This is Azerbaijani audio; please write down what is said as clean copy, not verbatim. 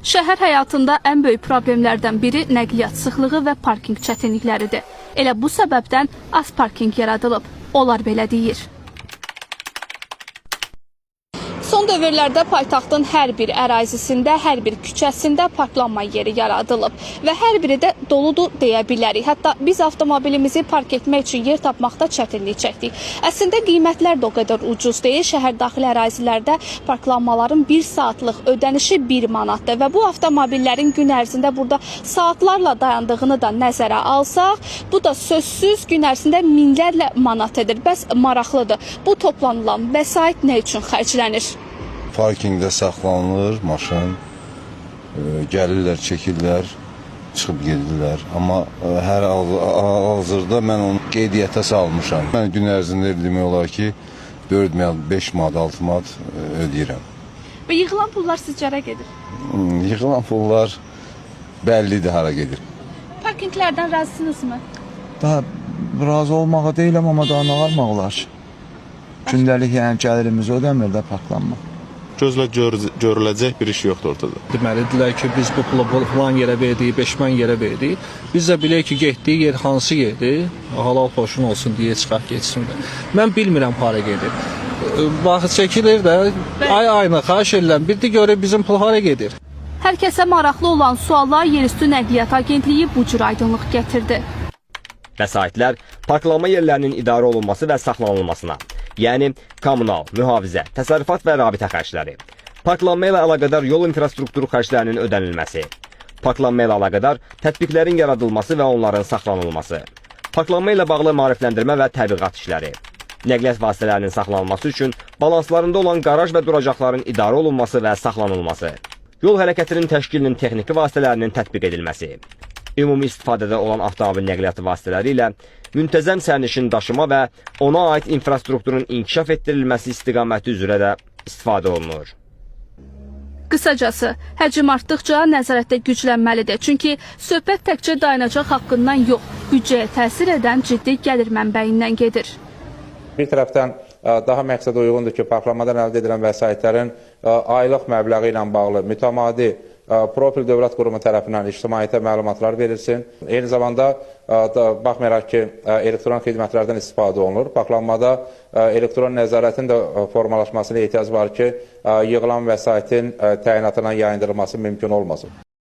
Şəhər həyatında ən böyük problemlərdən biri nəqliyyat sıxlığı və parkinq çətinlikləridir. Elə bu səbəbdən az parkinq yaradılıb. Onlar belə deyir. Son dövrlərdə paytaxtın hər bir ərazisində, hər bir küçəsində parklanma yeri yaradılıb və hər biri də doludur deyə bilərik. Hətta biz avtomobilimizi park etmək üçün yer tapmaqda çətinlik çəkdik. Əslində qiymətlər də o qədər ucuz deyil. Şəhər daxili ərazilərdə parklanmaların 1 saatlıq ödənişi 1 manatdır və bu avtomobillərin gün ərzində burada saatlarla dayandığını da nəzərə alsaq, bu da sözsüz gün ərzində minlərlə manat edir. Bəs maraqlıdır. Bu toplanılan vəsait nə üçün xərclənir? Parkingdə saxlanılır maşın, gəlirlər, çəkirlər, çıxıb gedirlər. Amma hər hazırda mən onu qeydiyyata salmışam. Mən gün ərzində demək olar ki, 4 manat, 5 manat, 6 manat ödəyirəm. Və yığılan pullar sizcə hara gedir? Yığılan pullar bəllidir hara gedir. Parkinglərdən razısınızmı? Daha razı olmağa deyiləm, amma daha nə almaq olar ki? Gündəlik yəni gəlirimizi ödəmir də parklanma. Gözlə görüləcək bir iş yoxdur ortada. Deməlidirlər ki, biz bu pulu falan yerə verdik, 5 man yerə verdik. Biz də bilək ki, getdiyi yer hansı yerdir, halal xoşun olsun deyə çıxaq geçsin də. Mən bilmirəm hara gedir. Vaxt çəkilir də, ay-ayına xahiş edirəm, bir də görək bizim pul hara gedir. Hər kəsə maraqlı olan suallar Yerüstü Nəqliyyat Agentliyi bu cür aydınlıq gətirdi. Vəsaitlər parklanma yerlərinin idarə olunması və saxlanılmasına, yəni kommunal, mühafizə, təsərrüfat və rabitə xərcləri, parklanma ilə əlaqədar yol infrastrukturu xərclərinin ödənilməsi, parklanma ilə əlaqədar tətbiqlərin yaradılması və onların saxlanılması, parklanma ilə bağlı maarifləndirmə və təbliğat işləri, nəqliyyat vasitələrinin saxlanılması üçün balanslarında olan qaraj və duracaqların idarə olunması və saxlanılması, yol hərəkətinin təşkilinin texniki vasitələrinin tətbiq edilməsi, ümumi istifadədə olan avtomobil nəqliyyatı vasitələri ilə müntəzəm sərnişin daşıma və ona aid infrastrukturun inkişaf etdirilməsi istiqaməti üzrə də istifadə olunur. Qısacası, həcm artdıqca nəzarətdə güclənməlidir. Çünki söhbət təkcə dayanacaq haqqından yox, büdcəyə təsir edən ciddi gəlir mənbəyindən gedir. Bir tərəfdən daha məqsədə uyğundur ki, parklanmadan əldə edilən vəsaitlərin aylıq məbləği ilə bağlı mütəmadi profil dövlət qurumu tərəfindən ictimaiyyətə məlumatlar verilsin. Eyni zamanda baxmayaraq ki, elektron xidmətlərdən istifadə olunur. Parklanmada elektron nəzarətin də formalaşmasına ehtiyac var ki, yığılan vəsaitin təyinatına yayındırılması mümkün olmasın.